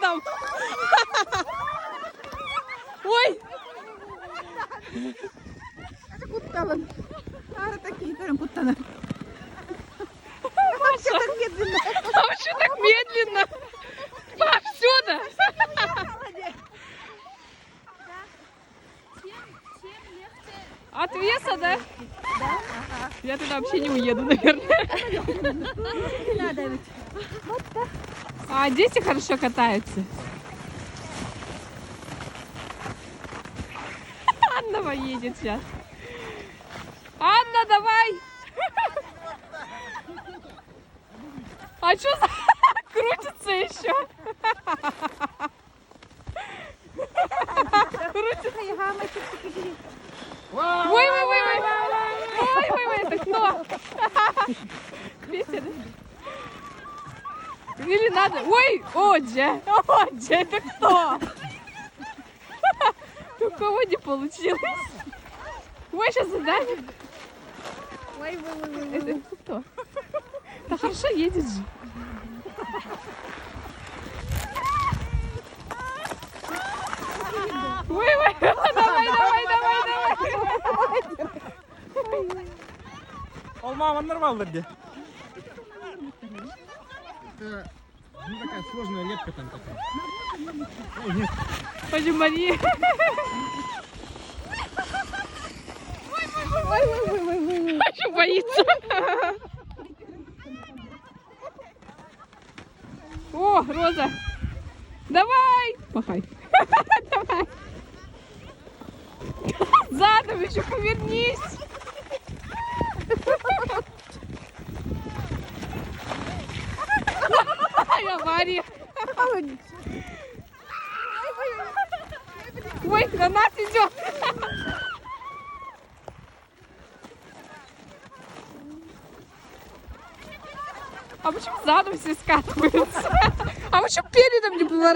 задом. Ой! Kuttalan. Такие, прям kuttalan. Маша, а что так медленно? Повсюду. От веса, да? Да. Я туда вообще не уеду, наверное. Не надо ведь. Вот так. А дети хорошо катаются. Анна поедет сейчас. Анна, давай! А что за... крутится еще? Крутится. Ой, ой, ой, ой, ой, ой, ой, это кто? Песня, да? Или надо... Ой, Оджа, это кто? У кого не получилось? Ой, сейчас задание. Ой, Это кто? Да хорошо едет же. Ой, ой, давай, давай, давай, давай. Olma нормально где? Это ну, такая сложная лепка там такая. Ой, нет. Пойдем, Мария. ой. Хочу боится. О, Роза. Давай. Махай. Давай. Задом еще повернись. Ай, авария. Ой, на нас идет. А почему задом все скатываются? А почему передом не поворачиваются?